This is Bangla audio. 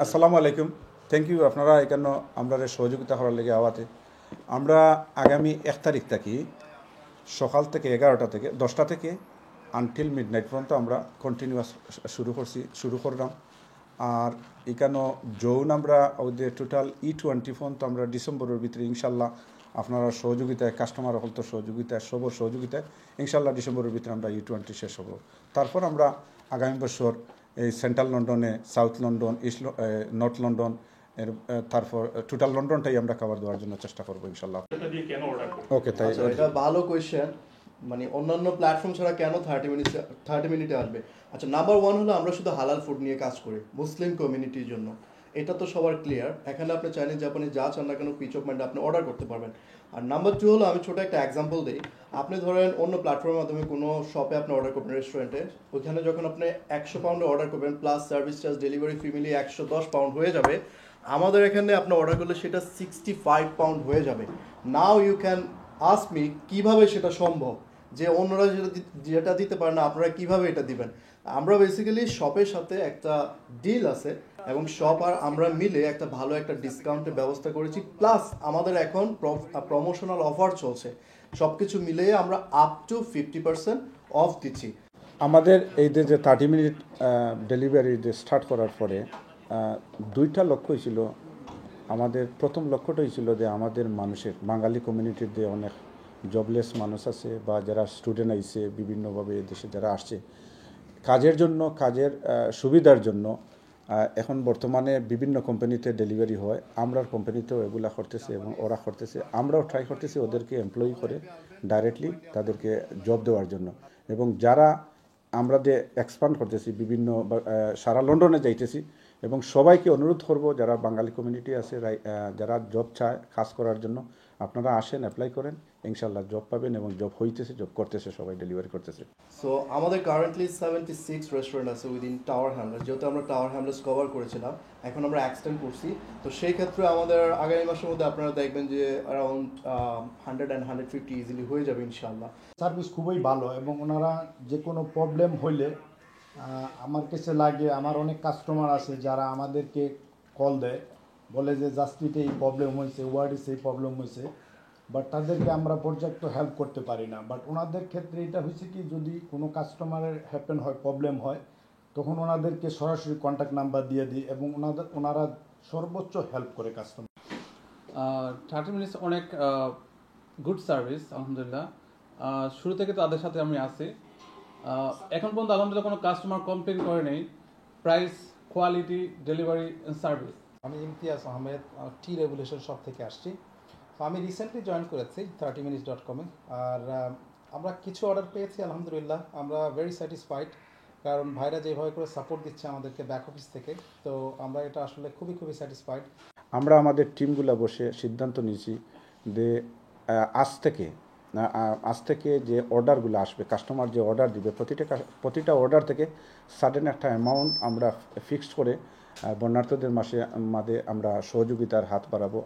আসসালামু আলাইকুম। থ্যাংক ইউ আপনারা এখানে আমরা সহযোগিতা করার লেগে আওয়াতে আমরা আগামী 1 তারিখ থাকি সকাল থেকে 11টা থেকে 10টা থেকে আনটিল মিডনাইট পর্যন্ত আমরা কন্টিনিউয়াস শুরু করলাম। আর এখানে যৌন আমরা ওদের টোটাল E20 পর্যন্ত আমরা ডিসেম্বরের ভিতরে ইনশাল্লাহ আপনারা সহযোগিতায় কাস্টমার হল তো সহযোগিতায় সবর সহযোগিতায় ইনশাল্লাহ ডিসেম্বরের ভিতরে আমরা E20 শেষ হব। তারপর আমরা আগামী বছর এই সেন্ট্রাল লন্ডনে, সাউথ লন্ডন, নর্থ লন্ডন তারপর টোটাল লন্ডনটাই আমরা কভার দেওয়ার জন্য চেষ্টা করবো ইনশাল্লাহ। ওকে, তাই এটা ভালো কোয়েশ্চেন। মানে অন্যান্য প্ল্যাটফর্ম ছাড়া কেন 30 মিনিটে আসবে? আচ্ছা, নাম্বার 1 হলো আমরা শুধু হালাল ফুড নিয়ে কাজ করি মুসলিম কমিউনিটির জন্য। এটা তো সবার ক্লিয়ার। এখানে আপনি চাইনিজ জাপানিজ যা চান না কেন পিচ অফ মাইন্ডে আপনি অর্ডার করতে পারবেন। আর নাম্বার 2 হলো, আমি ছোট একটা এক্সাম্পল দিই। আপনি ধরেন অন্য প্ল্যাটফর্মের মাধ্যমে কোনো শপে আপনি অর্ডার করবেন, রেস্টুরেন্টে, ওইখানে যখন আপনি 100 পাউন্ডে অর্ডার করবেন প্লাস সার্ভিস চার্জ ডেলিভারি ফি মিলিয়ে 110 পাউন্ড হয়ে যাবে। আমাদের এখানে আপনি অর্ডার করলে সেটা 65 পাউন্ড হয়ে যাবে। Now you can ask me কিভাবে সেটা সম্ভব, যে অন্যরা যেটা দিতে পারে না আপনারা কিভাবে এটা দিবেন? আমরা বেসিক্যালি শপের সাথে একটা ডিল আছে এবং শপ আর আমরা মিলে একটা ভালো একটা ডিসকাউন্টের ব্যবস্থা করেছি, প্লাস আমাদের এখন প্রমোশনাল অফার চলছে। সব কিছু মিলিয়ে আমরা আপ টু 50% অফ দিচ্ছি। আমাদের এই যে 30 মিনিট ডেলিভারি স্টার্ট করার পরে দুইটা লক্ষ্যই ছিল। আমাদের প্রথম লক্ষ্যটাই ছিল যে আমাদের মানুষের বাঙালি কমিউনিটির যে অনেক জবলেস মানুষ আছে বা যারা স্টুডেন্ট আইছে বিভিন্নভাবে দেশে যারা আসছে কাজের জন্য, কাজের সুবিধার জন্য এখন বর্তমানে বিভিন্ন কোম্পানিতে ডেলিভারি হয়। আমরার কোম্পানিতেও এগুলা করতেছে এবং ওরা করতেছে। আমরাও ট্রাই করতেছি ওদেরকে এমপ্লয়ি করে ডাইরেক্টলি তাদেরকে জব দেওয়ার জন্য। এবং যারা আমরা যে এক্সপান্ড করতেছি বিভিন্ন সারা লন্ডনে যাইতেছি এবং সবাইকে অনুরোধ করব যারা বাঙালি কমিউনিটি আছে যারা জব চায় কাজ করার জন্য, আপনারা আসেন, অ্যাপ্লাই করেন, ইনশাল্লাহ জব পাবেন এবং জব হইতেছে, জব করতেছে, সবাই ডেলিভারি করতেছে। সো আমাদের কারেন্টলি 76 রেস্টুরেন্ট আছে উইদিন টাওয়ার হ্যামলেস। যেহেতু আমরা টাওয়ার হ্যামলেস কভার করেছিলাম, এখন আমরা এক্সটেন্ড করছি। তো সেই ক্ষেত্রে আমাদের আগামী মাসের মধ্যে আপনারা দেখবেন যে অ্যারাউন্ড 100 and 150 ইজিলি হয়ে যাবে ইনশাআল্লাহ। সার্ভিস খুবই ভালো এবং ওনারা যে কোনো প্রবলেম হইলে আমার কাছে লাগে, আমার অনেক কাস্টমার আছে যারা আমাদেরকে কল দেয়, বলে যে জাস্টিতে এই প্রবলেম হয়েছে, ওয়ার্ডিসে এই প্রবলেম হয়েছে, বাট তাদেরকে আমরা পর্যাপ্ত হেল্প করতে পারি না। বাট ওনাদের ক্ষেত্রে এটা হয়েছে কি, যদি কোনো কাস্টমারের হ্যাপেন হয়, প্রবলেম হয়, তখন ওনাদেরকে সরাসরি কন্ট্যাক্ট নাম্বার দিয়ে দিই এবং ওনারা সর্বোচ্চ হেল্প করে কাস্টমার। 30 মিনিটস অনেক গুড সার্ভিস আলহামদুলিল্লাহ। শুরু থেকে তাদের সাথে আমি আছি, এখন পর্যন্ত আলহামদুলিল্লাহ কোনো কাস্টমার কমপ্লেন করে নেই। Price, quality, delivery service. আমি ইমতিয়াজ আহমেদ, টি রেগুলেশন শপ থেকে আসছি। তো আমি রিসেন্টলি জয়েন করেছি 30minutes.com-এ। আর আমরা কিছু অর্ডার পেয়েছি আলহামদুলিল্লাহ, আমরা ভেরি স্যাটিসফাইড, কারণ ভাইরা যেভাবে করে সাপোর্ট দিচ্ছে আমাদেরকে ব্যাক অফিস থেকে, তো আমরা এটা আসলে খুবই খুবই স্যাটিসফাইড। আমরা আমাদের টিমগুলো বসে সিদ্ধান্ত নিয়েছি যে আজ থেকে যে অর্ডারগুলো আসবে, কাস্টমার যে অর্ডার দিবে, প্রতিটা অর্ডার থেকে সাডেন একটা অ্যামাউন্ট আমরা ফিক্সড করে বন্যার্থদের মাঝে আমরা সহযোগিতার হাত বাড়াবো।